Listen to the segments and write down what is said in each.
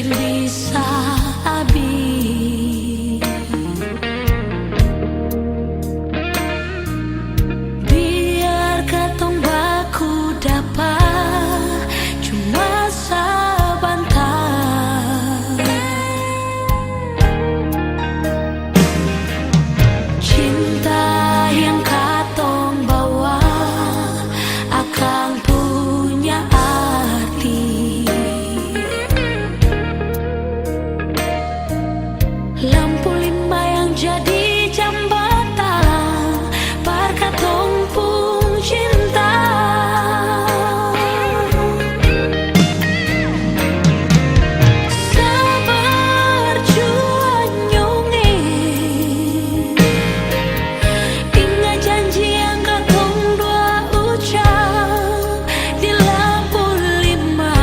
bisa habis. Biar katong baku dapat cuma sebentar. Cinta yang katong bawa akan punya arti. Lampu lima yang jadi jambatan perkatong pun cinta. Sabar jua nyongeng, ingat janji yang katong dua ucap di lampu lima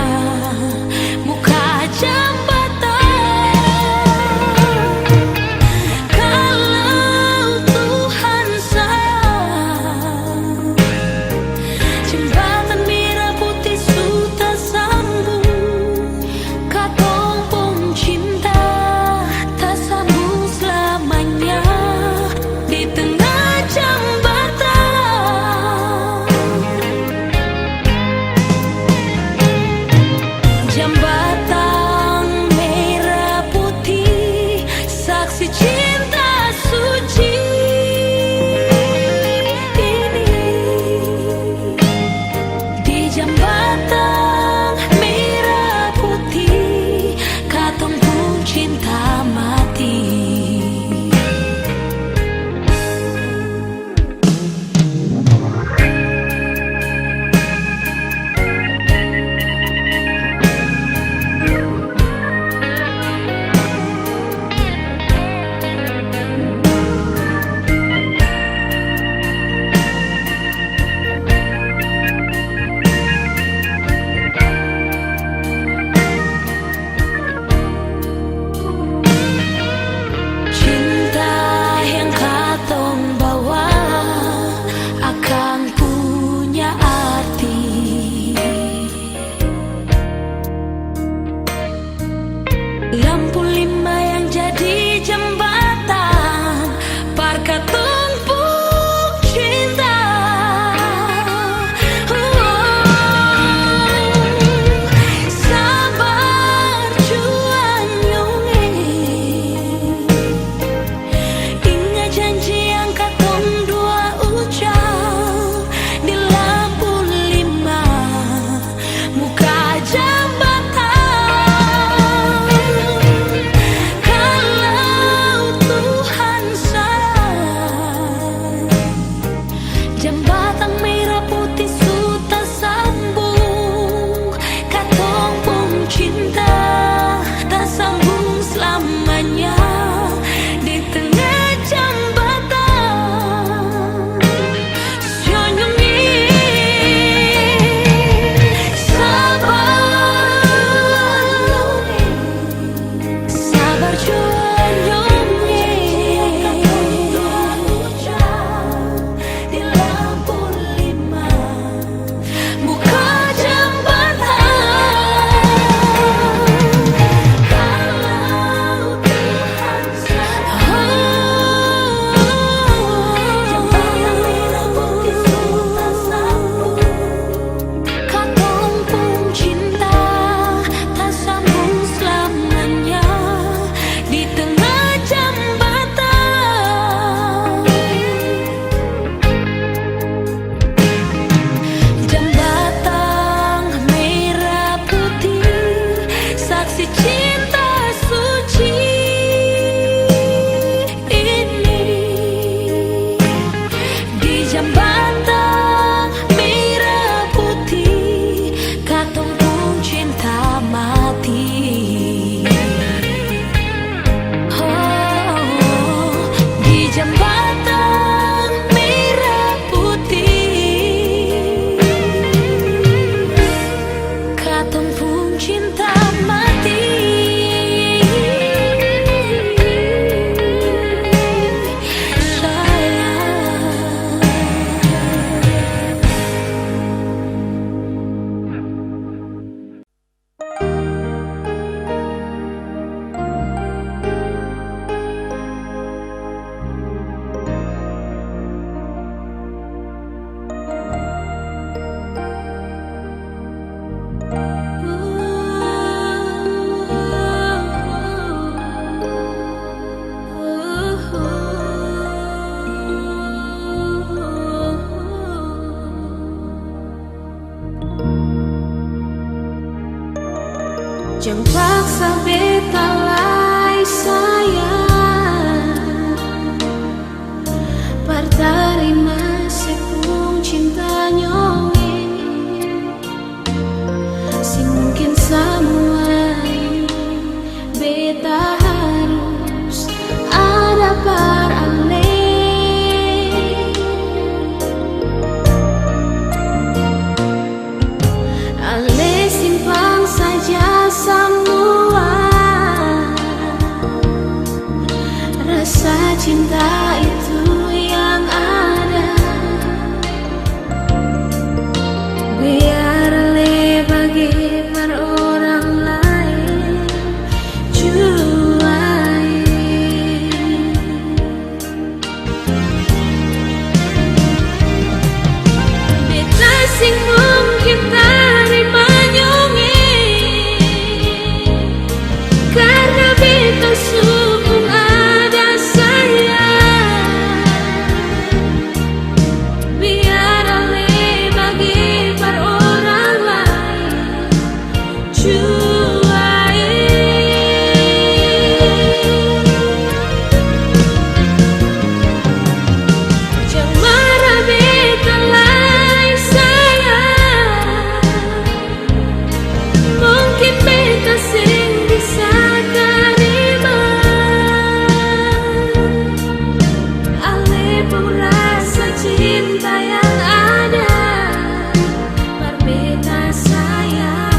muka jambatan. Kalau Tuhan sayang, jembatan merah putih sudah sambung. Katong pun cinta tak sambung selamanya di tengah jambatan. Jambatan merah putih, saksi cinta suci ini. Di jambatan merah putih, katong pun cinta mati. Cinta yang katong bawa akan punya arti. Lampu lima yang jadi jembatan perkatong pun cinta. Sabar jua nyongeng, ingat janji yang katong dua ucap di lampu lima muka jambatan. Kalau Tuhan sayang, jembatan merah putih sudah sambung. Katong pun cinta tak sambung selamanya di tengah jambatan. Syonyongi sabar jua nyongeng, di lampu lima muka jambatan. Kalau Tuhan sayang, jembatan merah putih sudah sambung. Katong pun cinta tak sambung selamanya di tengah jambatan. Jambatan merah putih, saksi cinta suci ini. Di jambatan merah putih, katong pun cinta mati. Di jambatan merah putih, katong pun cinta mati. Sayang, Jangan paksa beta lai sayang, pertarima sepung cinta nyonge. Si mungkin semua ini beta harus ada par ale. Ale simpang saja semua rasa cinta itu yang ada. Biar Ale bagi per orang lain juai. Beta sing mungkin terima nyonge, karena beta sungguh ada sayang. Biar Ale bagi per orang lain juai. Jangan marah beta lai sayang, mungkin beta sing bisa terima. Ale pun rasa cinta yang ada par beta sayang.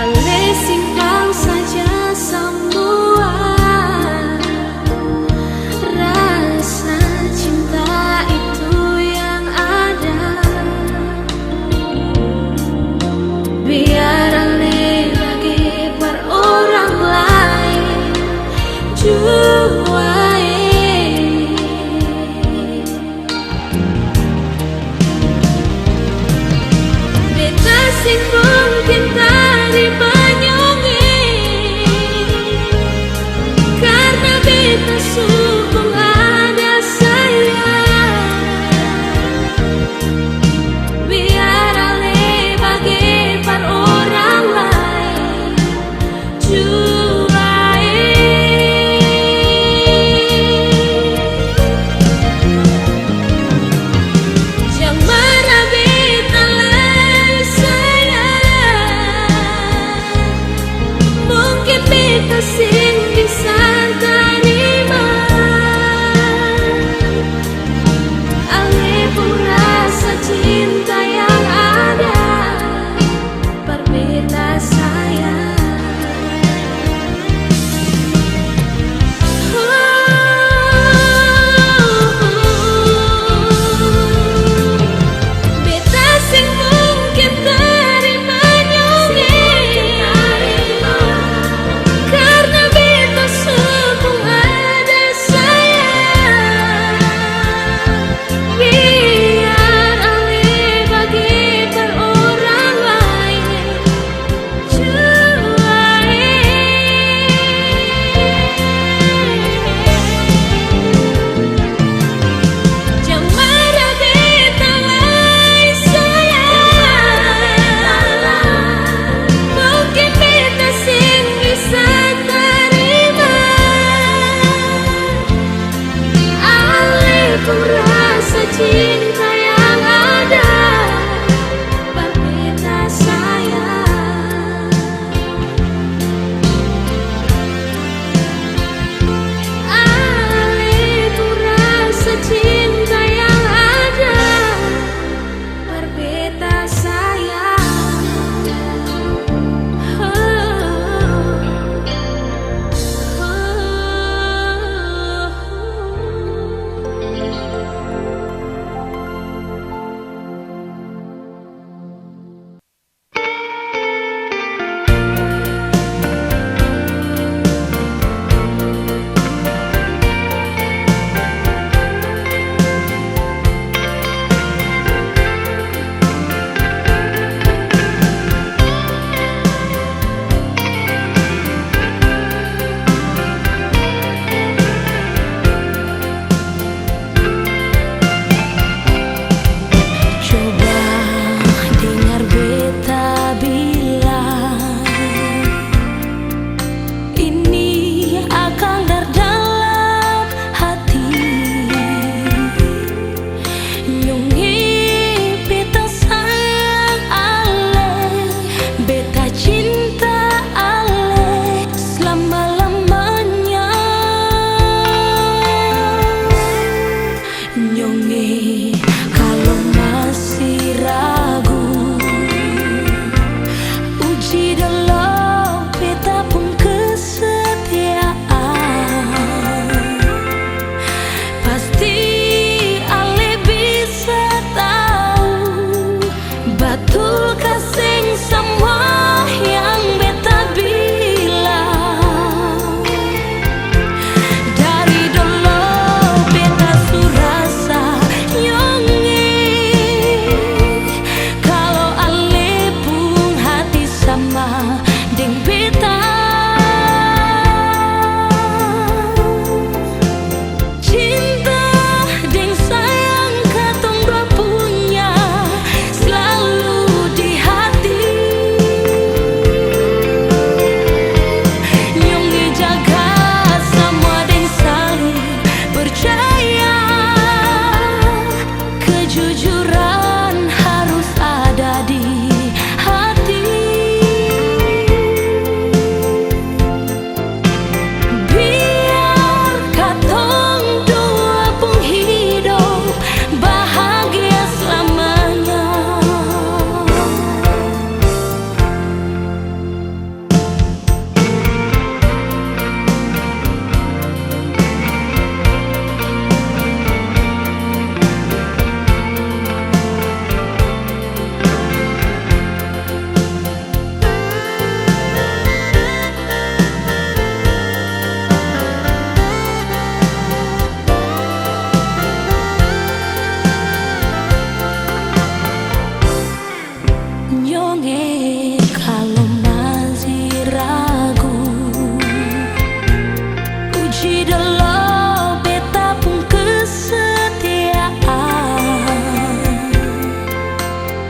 Ale simpan saja semua rasa cinta itu yang ada. Biar Ale bagi per orang lain juai. Beta sing mungkin terima nyonge, karena beta sungguh ada sayang. Biar Ale bagi per orang lain juai. Cidelo beta pun kesetiaan.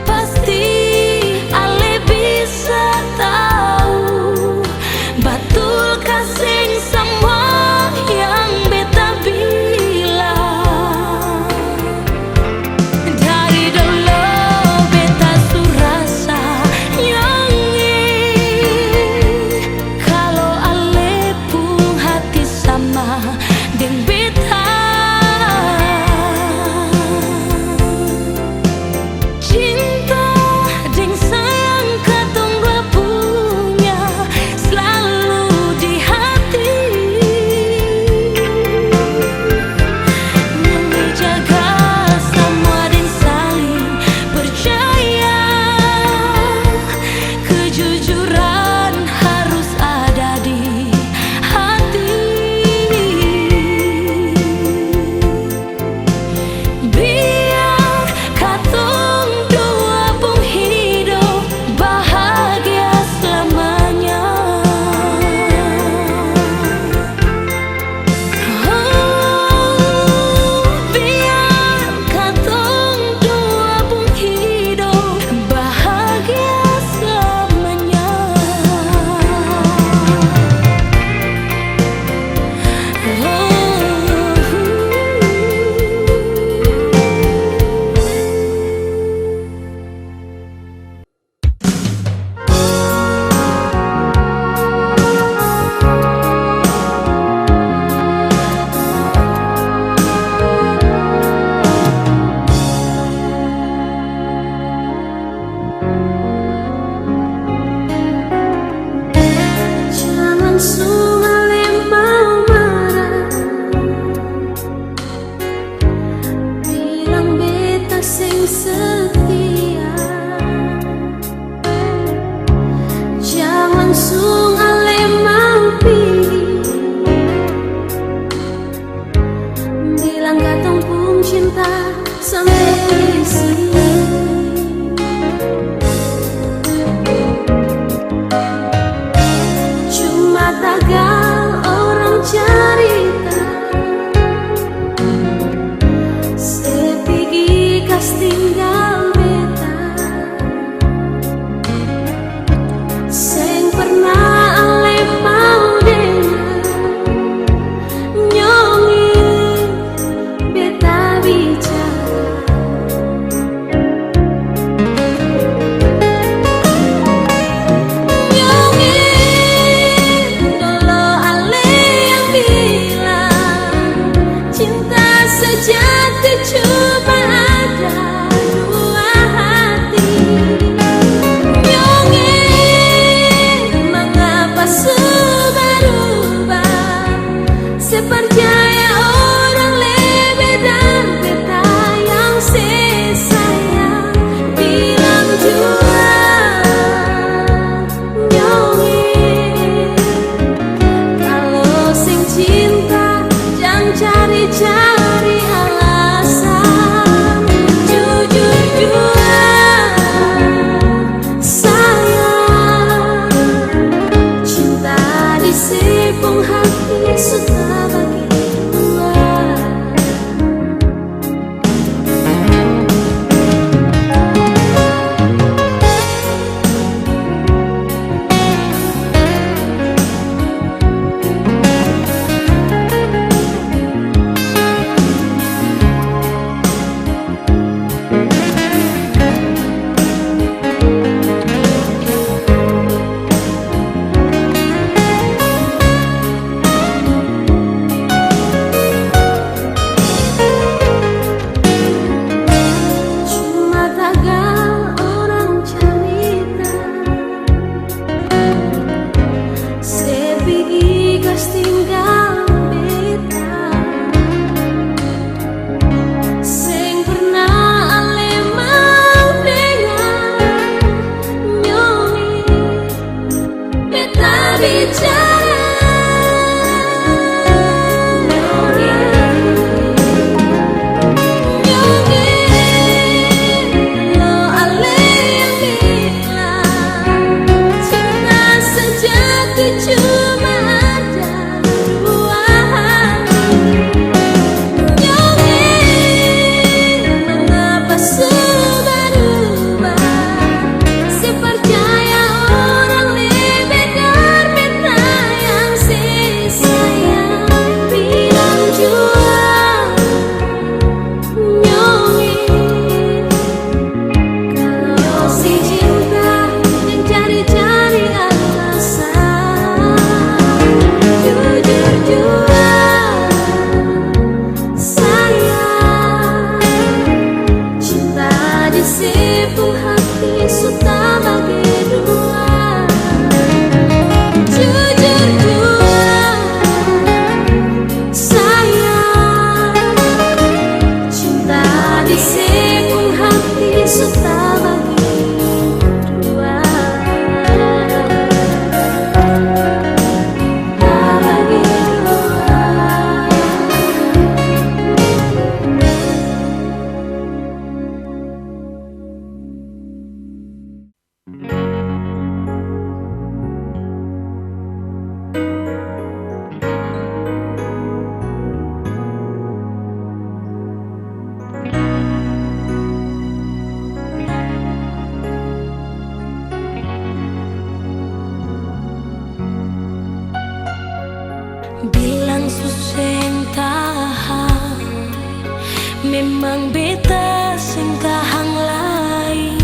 Pasti ale bisa tahu batul kasih semua yang beta bilang. Dari dulu beta surasa nyongeng kalau ale pun hati sama deng beta. Cinta deng sayang katong dua punya selalu di hati. Menjaga semua dan saling percaya. Kejujuran harus ada di hati. Biar katong dua pun hidup bahagia selamanya. Biar katong dua pun hidup bahagia selamanya. Jangan sungale mau marah, bilang beta sing setia. Jangan sungale mau pilih, bilang katong pun cinta sampai di sini. Cuma tagal orang cerita, sepigi kas tinggal beta. Seng pernah ale mau dengar nyongeng beta bicara. Nyongeng dulu ale yang bilang cinta sejati cuma ada dua hati. Nyongeng mengapa sudah berubah, sepercaya orang lebih dan beta yang sesayang. Bilang jua nyongeng kalau sing cinta jangan cari-cari alasan. Jujur jua sayang, cinta di sepung hati sudah bagi dua. Cuma tagal orang cerita, sepigi kas tinggal beta. Seng pernah ale mau dengar nyongeng beta bicara. Nyongeng lo ale yang bilang cinta sejati cuma ada dua Bilang suseng tahan, memang beta sing tahan lain.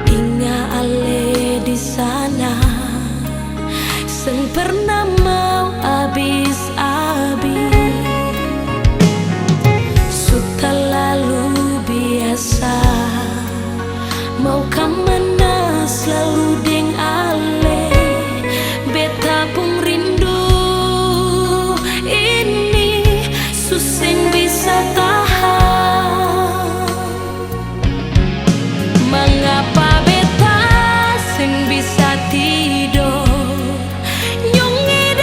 Inga ale di sana, sen pernah mau habis-habis. Sudah lalu biasa, mau kemana selalu deng ale. Beta pun rindu ini, suseng bisa tahan. Mengapa beta sing bisa tidur nyongin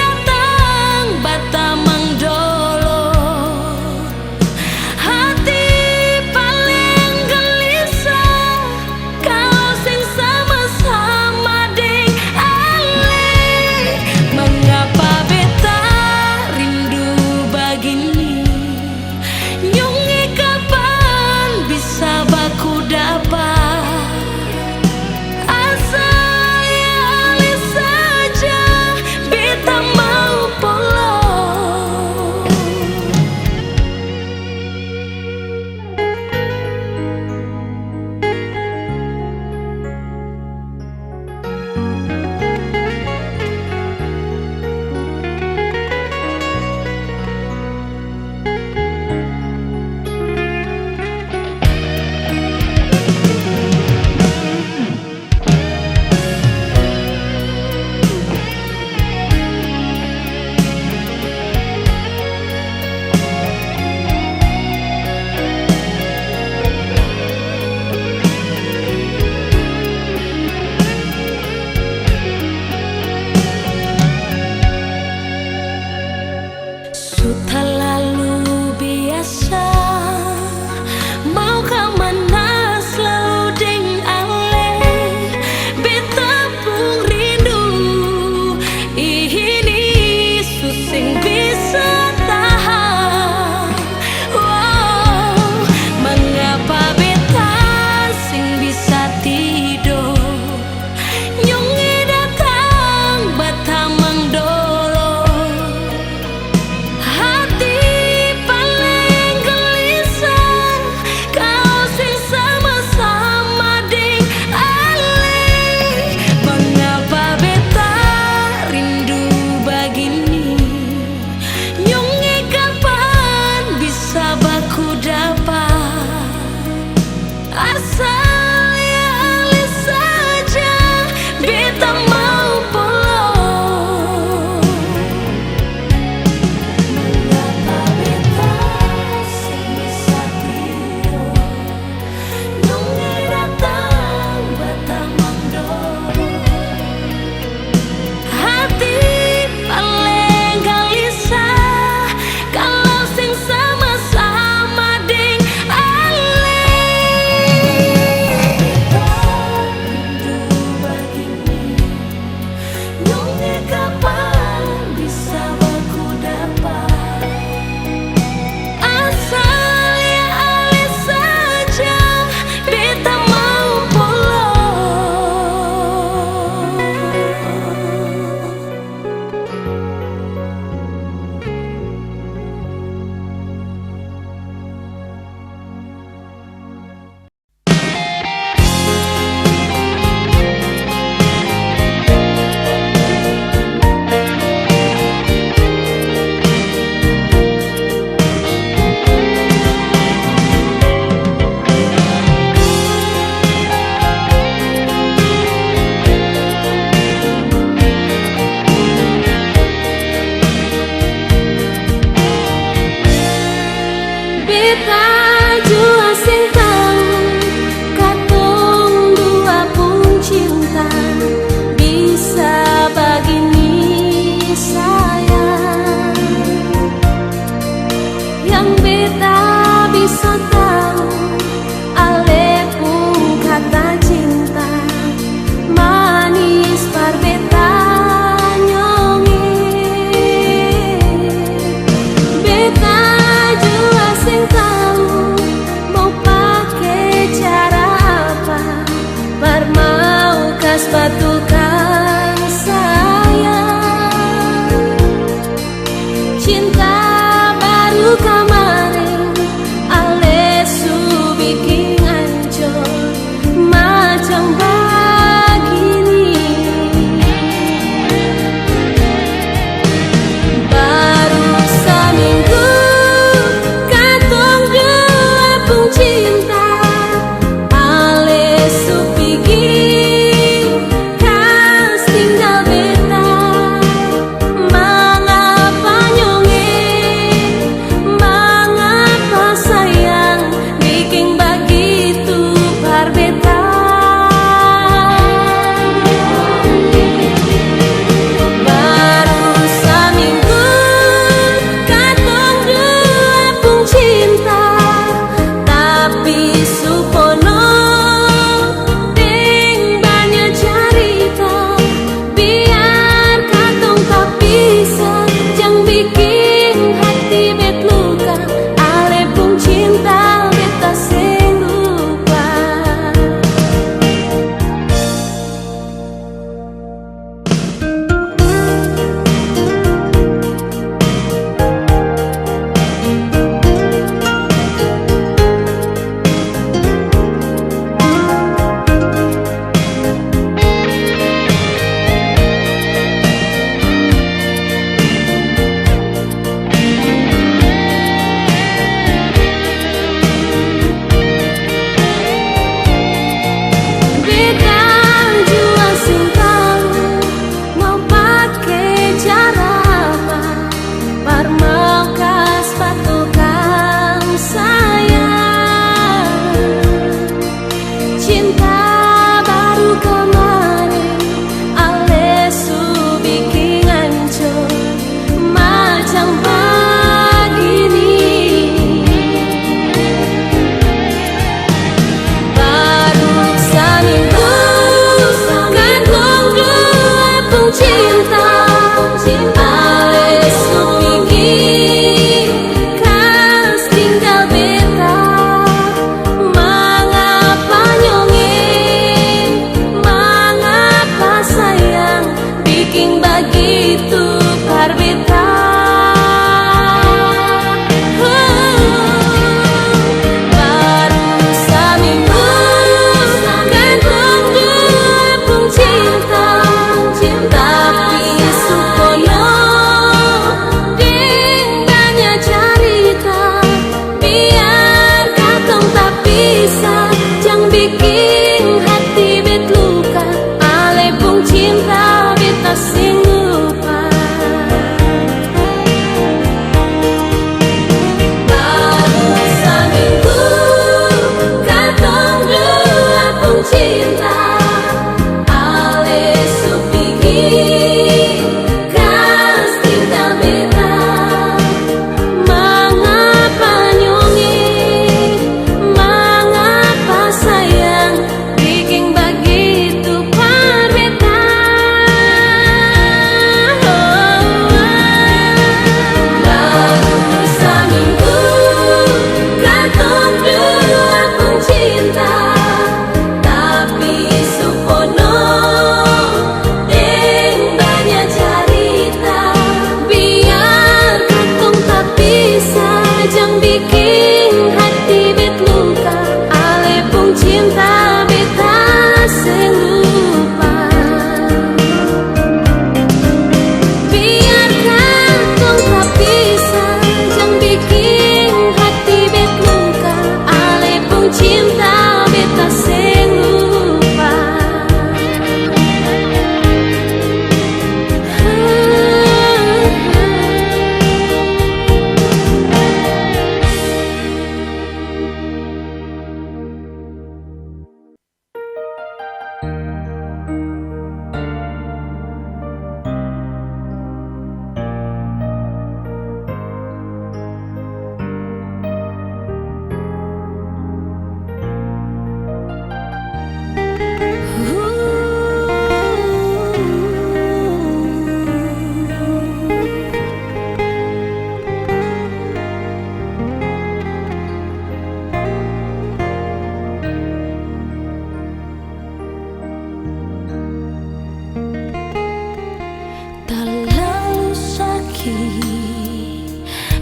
Terlalu sakit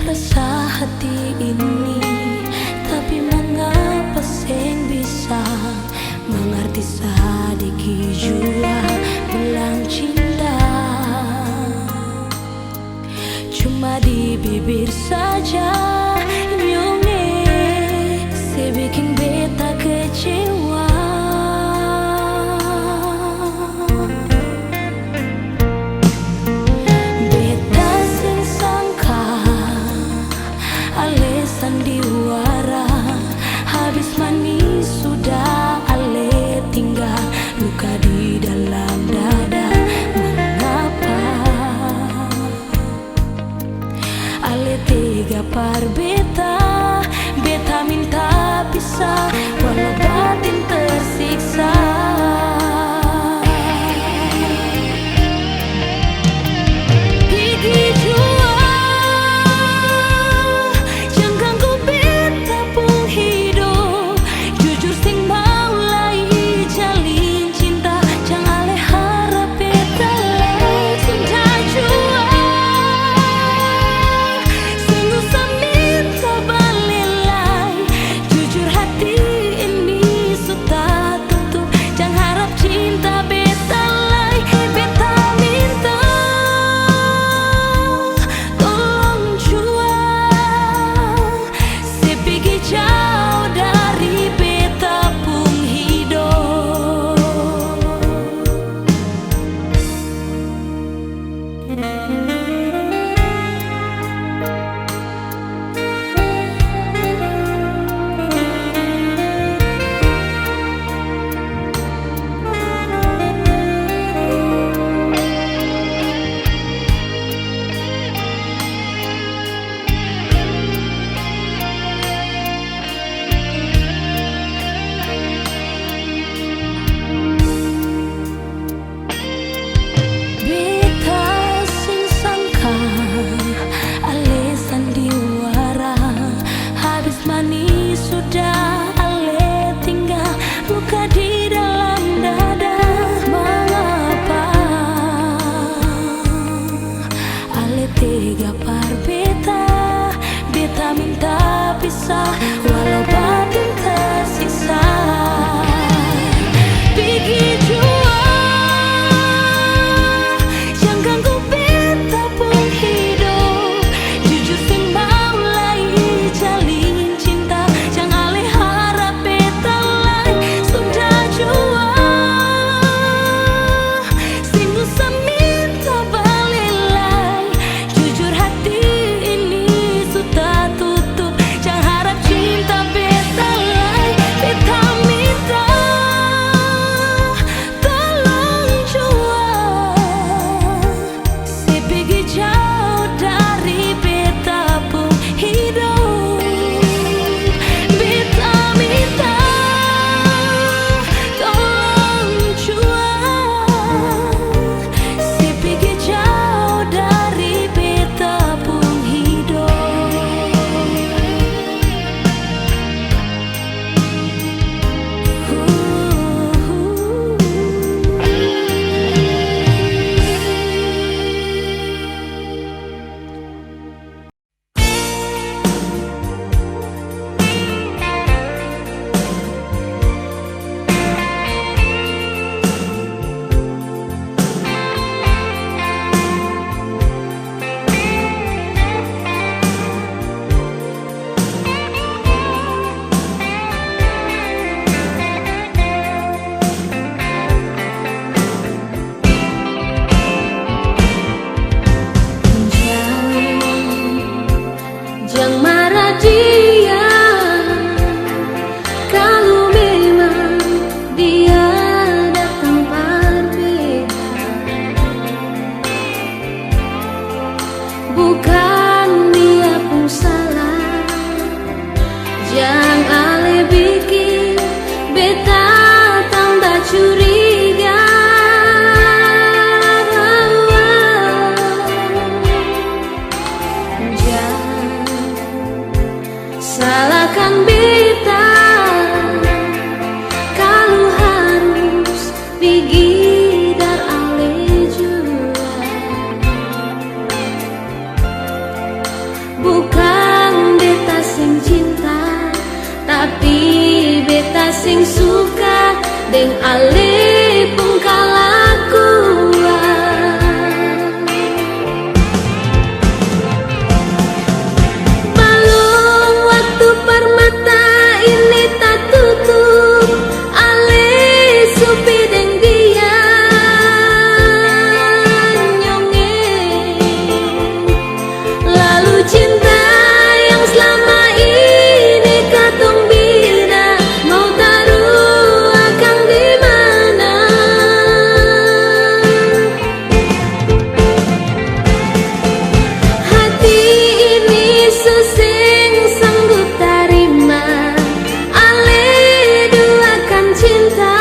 rasa hati ini, tapi mengapa sing bisa mengerti sedikit jua bilang cinta. Cuma di bibir saja nyonge, sebikin beta kecewa. Beta sing sangka ale sandiwara, habis manis sudah ale tinggal luka di dalam dada. Mengapa ale tega par beta, beta minta pisah walau batin tersiksa. Gigi jua jangan ganggu beta pun hidup, jujur sing mau lai jalin cinta, jangan ale harap beta lai sudah jua. Sing usah minta balik lai, jujur hati ini sudah tutup, jangan harap cinta beta lai. Beta minta tolong jua, sepigi jauh dari beta pun hidup. Beta sing sangka ale sandiwara, habis manis sudah ale tinggal luka di dalam dada. Mengapa ale tega par beta, beta minta pisah walau batin tersiksa. Pergi jua jangan ganggu beta pun hidup, jujur sing mau lai jalin cinta, jangan ale harap beta lai sudah jua. Sing usah minta balik lai, jujur hati ini sudah tutup, jangan harap cinta beta lai. Beta minta tolong jua, sepigi jauh dari beta pun hidup. Beta minta tolong jua, sepigi jauh dari beta pun hidup. Jangan marah dia kalau memang dia datang berbeda, bukan dia pun salah. Jangan ale bikin beta tambah curiga. Salahkan beta kalau harus pergi dar ale jua. sing suka deng ale pun kalakuan. Balung waktu permata ini tak tutup, ale supi deng dia nyongeng. Lalu cinta yang selama ini katong bina mau taruh akang di mana? Hati ini suseng sanggup tarima ale duakan cinta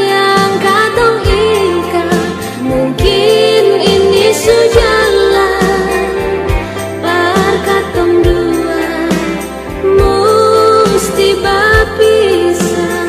yang katong ikat. Mungkin ini sujalan par katong dua musti bapisah.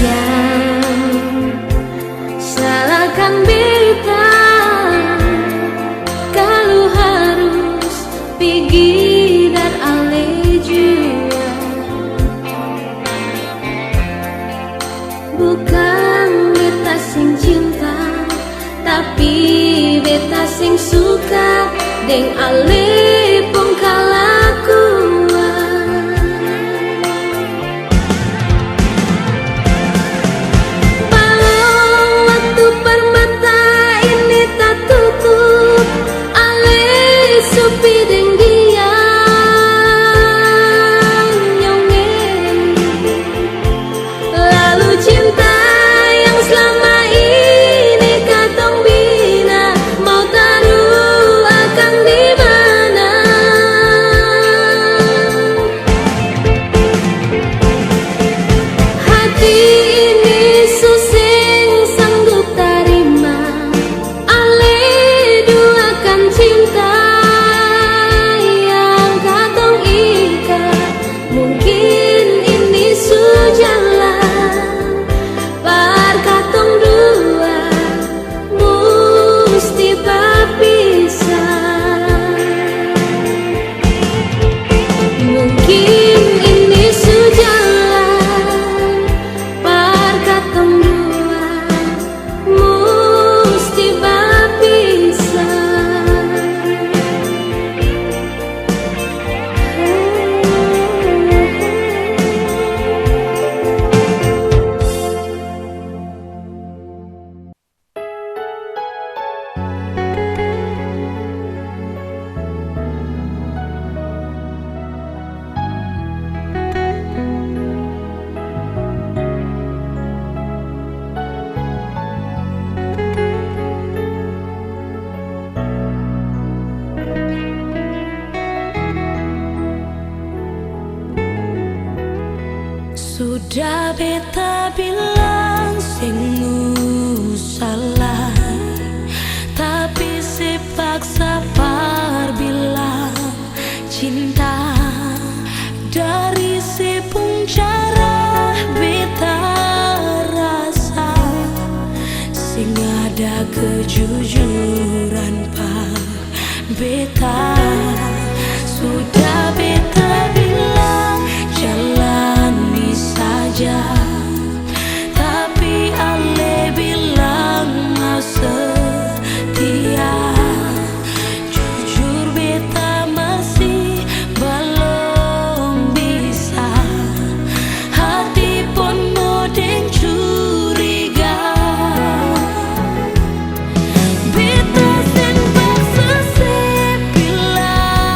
Jangan salahkan beta kalau harus pergi dan ale jua. Bukan beta sing cinta, tapi beta sing suka deng ale pun kalakuan. Balong waktu permata ini tak tutup, ale supi deng dia nyongeng. Lalu cinta yang selama ini katong bina mau taruh akang di mana? Hati ini suseng sanggup tarima ale duakan cinta yang katong ikat. Mungkin ini sujalan par katong dua musti bapisah. Mungkin ini sujalan par katong dua musti bapisah. Sudah beta bilang sing salah, tapi sepaksa par bilang cinta dari sepung cara beta rasa sing ada kejujuran par beta. Sudah beta bilang jalani saja, tapi ale bilang mau setia. Jujur beta masih belum bisa, hati pun modeng curiga. Beta sen paksa se bilang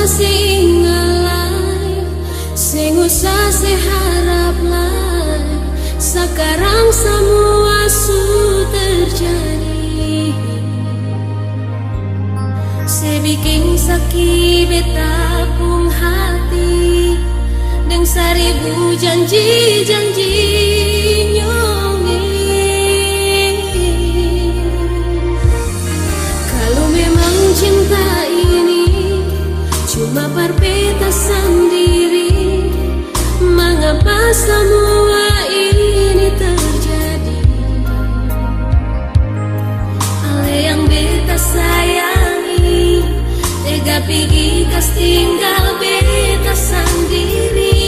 sing ngalai, sing usah seharap lai. Sekarang semua sudah terjadi. Sebikin sakit betapung hati, deng seribu janji-janji nyongeng. Kalau memang cinta ini cuma perbedaan diri, mengapa semua ini terjadi? Ale yang beta sayangi, tega pergi kas tinggal beta sendiri.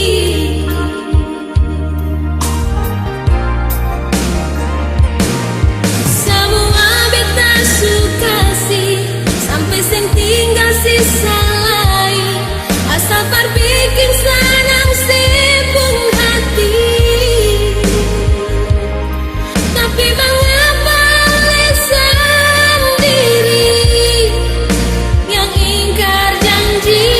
Semua beta suka sih, sampai sing tinggal sisa lain. Asal berbikin senang sibung hati. Tapi mengapa oleh sendiri yang ingkar janji?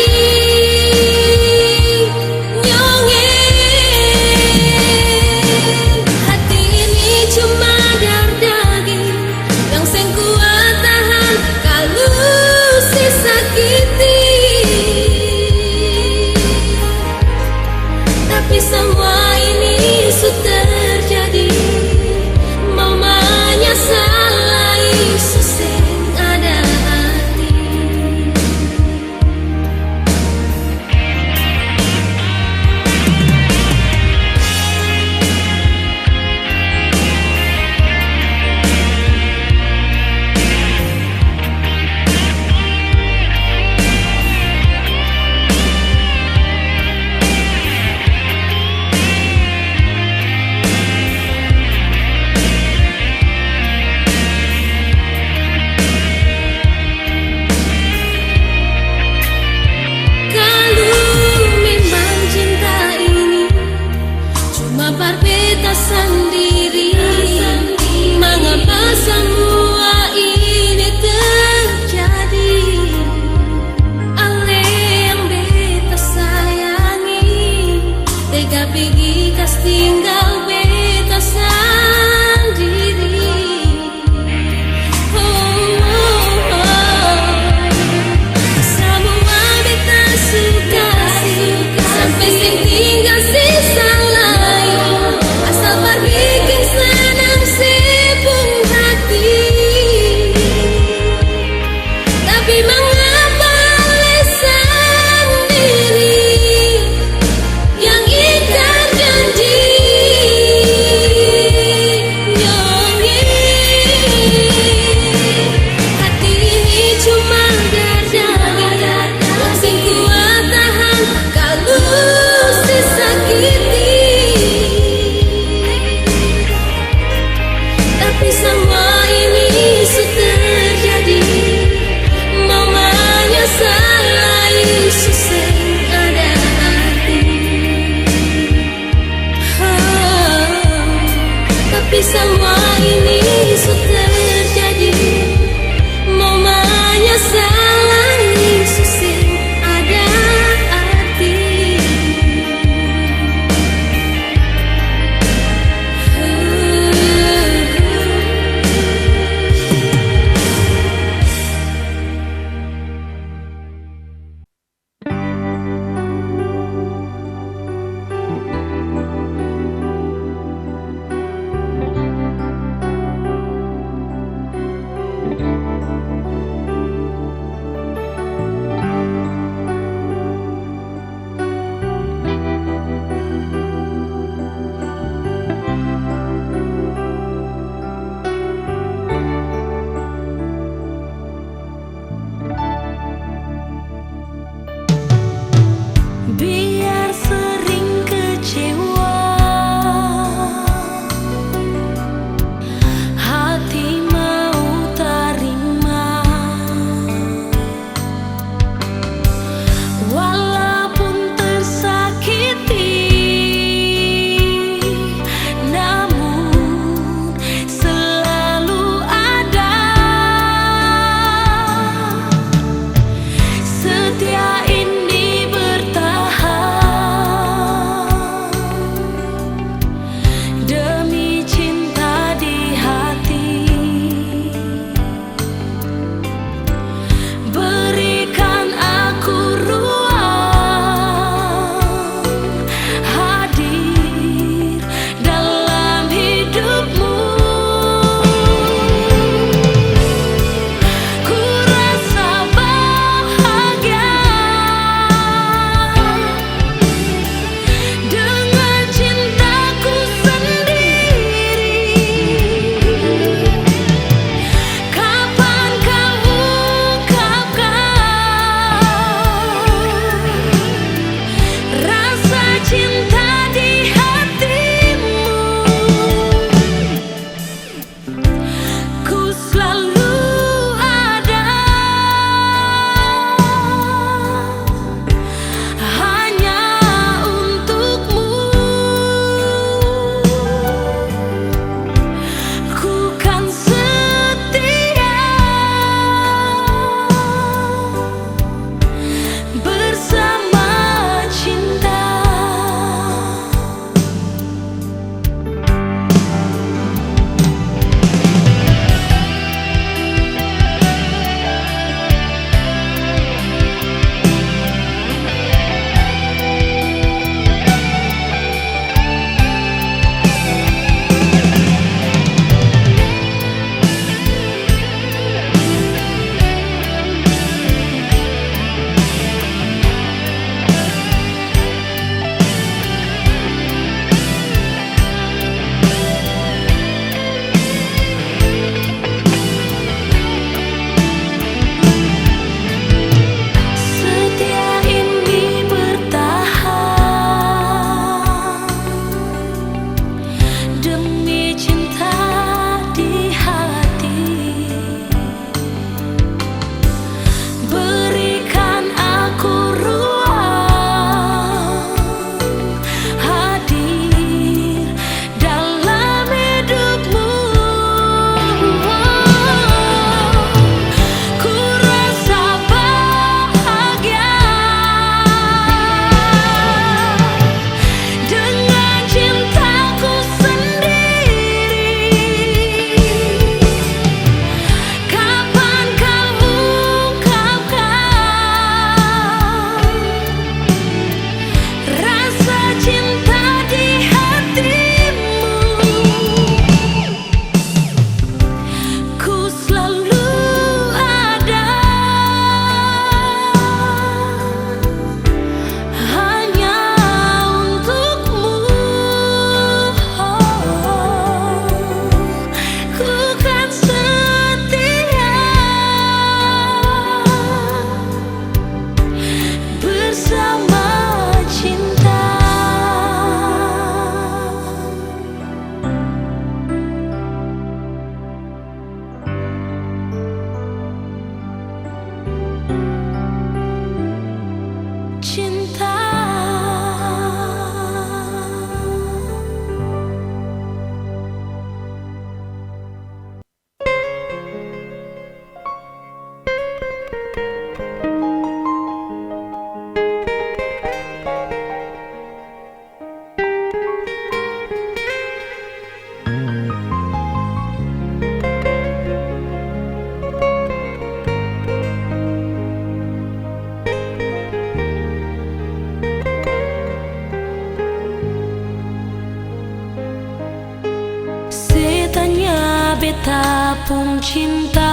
cinta.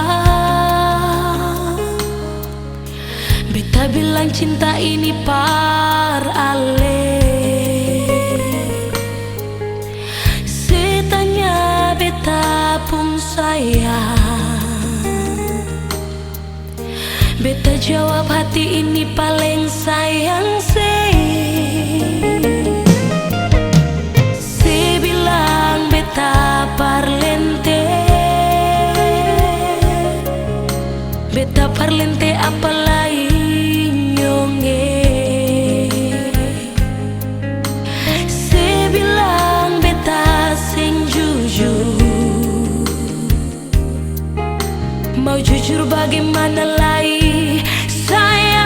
Beta bilang cinta ini par ale. Setanya beta pun sayang. Beta jawab hati ini paling sayang se. Se bilang beta parlente. Beta parlente apa lain nyonge. Se bilang beta sing jujur. Mau jujur bagaimana lagi sayang.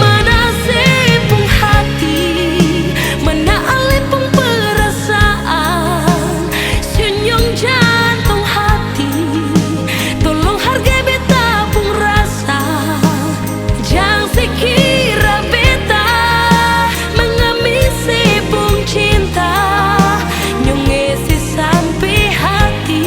Mana sepung hati, mana ale pun perasaan. Senyum jantung hati, tolong hargai beta pun rasa. Jangan sekira beta mengamis sepung cinta, nyongesi sampai hati.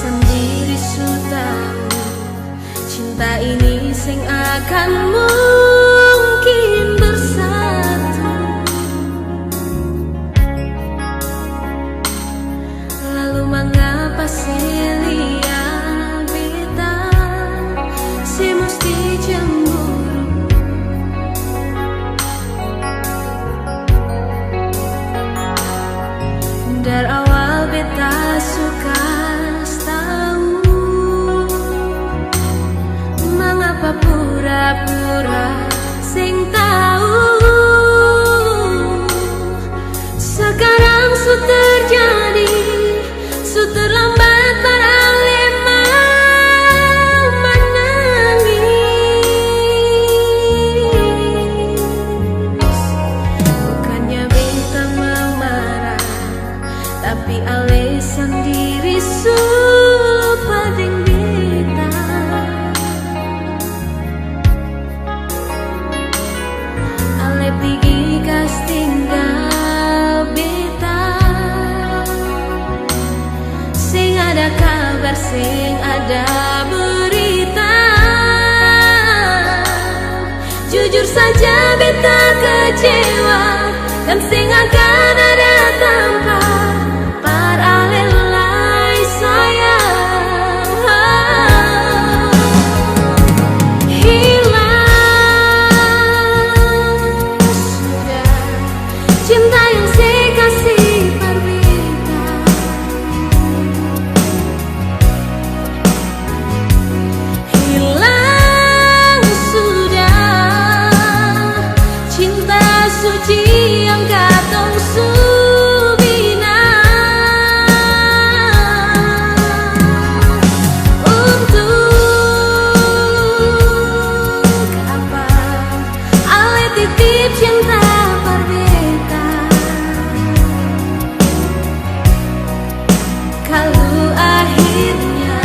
sendiri sudah cinta ini sing akan mungkin bersatu. Lalu mengapa Celia beta si mesti cemburu? Dari awal beta suka tahu mengapa pura-pura sing tahu. Sekarang su terjadi, su terlambat para lema menangis. Bukannya beta memarah, tapi alasan diri supa ding beta. Ale pigi kas tinggal beta, sing ada kabar, sing ada berita. Jujur saja beta kecewa, dan sing akan ada tanpa paralelai sayang. Hilang sudah cinta yang saya kasih berbeda. Hilang sudah cinta suci yang katong subina. Untuk apa ale titip cinta berbeda, kalau akhirnya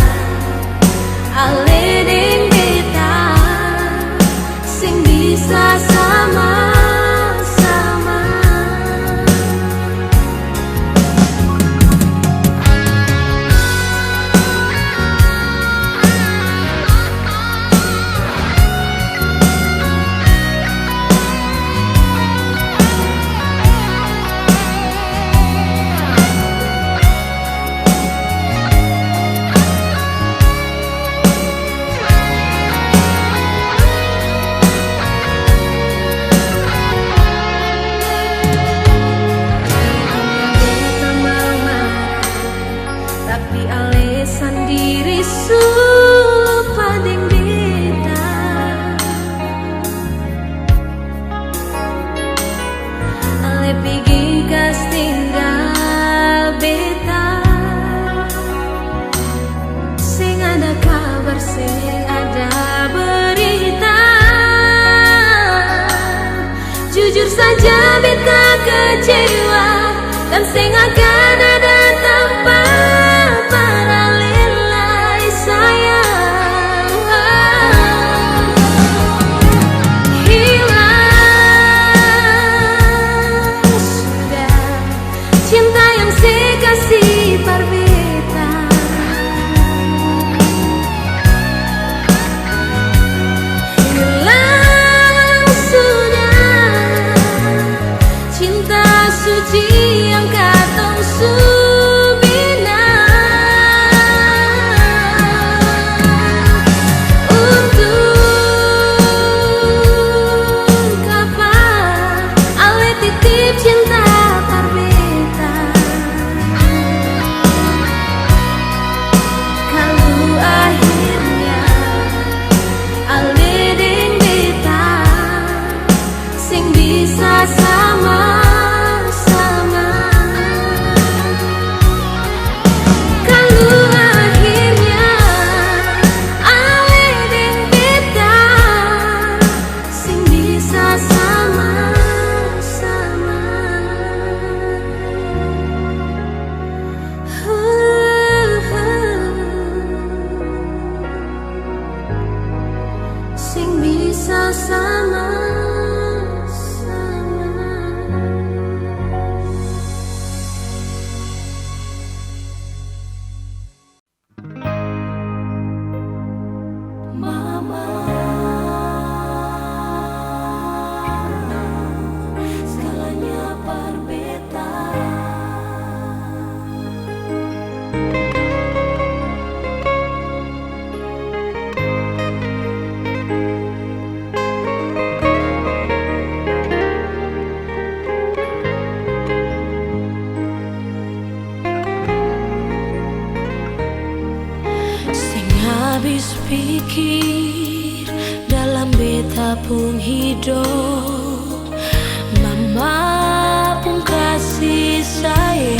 ale deng beta sing bisa sama-sama. Beta memarah, tapi alasan diri supa ding beta. Ale pigi kas tinggal beta, sing ada kabar, sing ada berita. Jujur saja beta kecewa, dan sing akan ada tanpa paralelai sayang. Hilang sudah cinta yang saya kasih berbeda. Hilang sudah cinta suci yang katong habis pikir dalam beta pun hidup, mama pun kasih sayang.